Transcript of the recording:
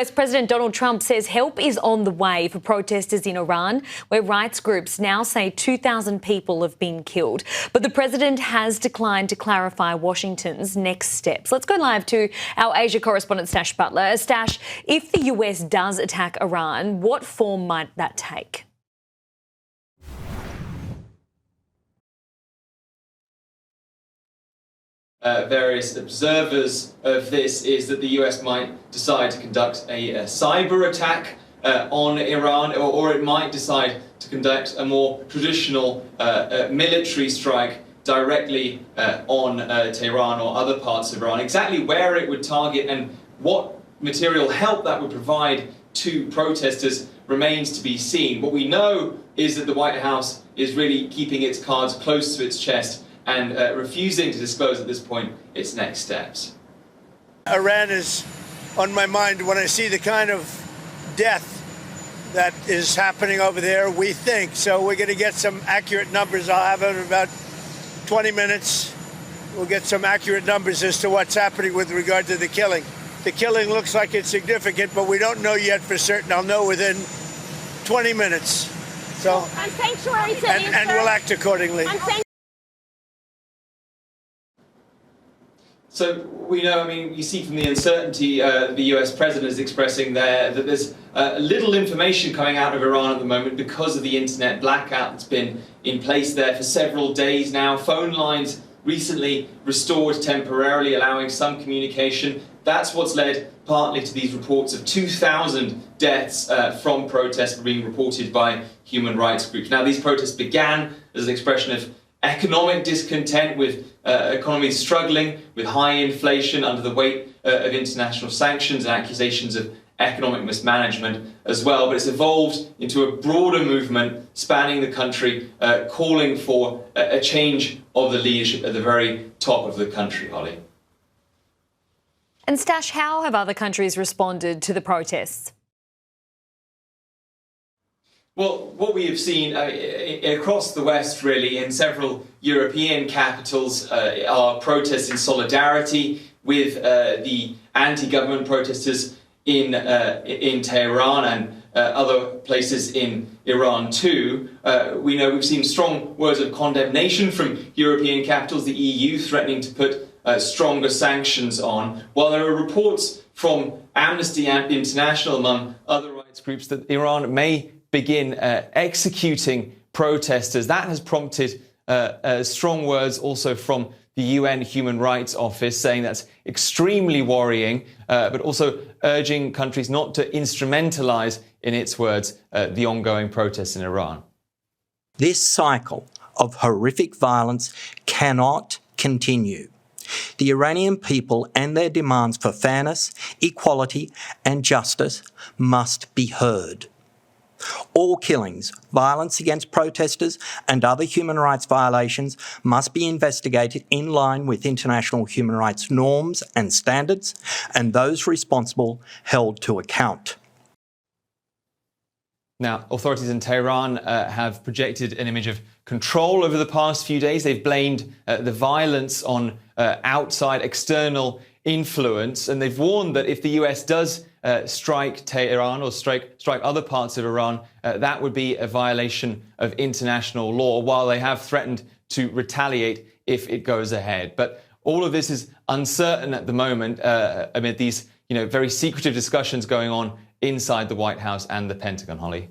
US President Donald Trump says help is on the way for protesters in Iran, where rights groups now say 2,000 people have been killed. But the president has declined to clarify Washington's next steps. Let's go live to our Asia correspondent Stas Butler. Stash, if the US does attack Iran, what form might that take? Various observers of this is that the US might decide to conduct a cyber attack on Iran, or it might decide to conduct a more traditional military strike directly on Tehran or other parts of Iran. Exactly where it would target and what material help that would provide to protesters remains to be seen. What we know is that the White House is really keeping its cards close to its chest and refusing to disclose at this point its next steps. Iran is on my mind when I see the kind of death that is happening over there, we think. So we're going to get some accurate numbers. I'll have it in about 20 minutes. We'll get some accurate numbers as to what's happening with regard to the killing. The killing looks like it's significant, but we don't know yet for certain. I'll know within 20 minutes. So, and we'll act accordingly. So we know, you see from the uncertainty the US president is expressing there that there's little information coming out of Iran at the moment because of the internet blackout that's been in place there for several days now. Phone lines recently restored temporarily, allowing some communication. That's what's led partly to these reports of 2,000 deaths from protests being reported by human rights groups. Now, these protests began as an expression of economic discontent, with economies struggling with high inflation under the weight of international sanctions and accusations of economic mismanagement as well. But it's evolved into a broader movement spanning the country, calling for a change of the leadership at the very top of the country, Holly. And Stash, how have other countries responded to the protests? Well, what we have seen across the West, really, in several European capitals, are protests in solidarity with the anti-government protesters in Tehran and other places in Iran too. We've seen strong words of condemnation from European capitals, the EU threatening to put stronger sanctions on, while there are reports from Amnesty International, among other rights groups, that Iran may begin executing protesters. That has prompted strong words also from the UN Human Rights Office, saying that's extremely worrying, but also urging countries not to instrumentalize, in its words, the ongoing protests in Iran. This cycle of horrific violence cannot continue. The Iranian people and their demands for fairness, equality and justice must be heard. All killings, violence against protesters and other human rights violations must be investigated in line with international human rights norms and standards, and those responsible held to account. Now, authorities in Tehran have projected an image of control over the past few days. They've blamed the violence on outside external influence, and they've warned that if the US does strike Tehran or strike other parts of Iran, that would be a violation of international law, while they have threatened to retaliate if it goes ahead. But all of this is uncertain at the moment amid these very secretive discussions going on inside the White House and the Pentagon, Holly.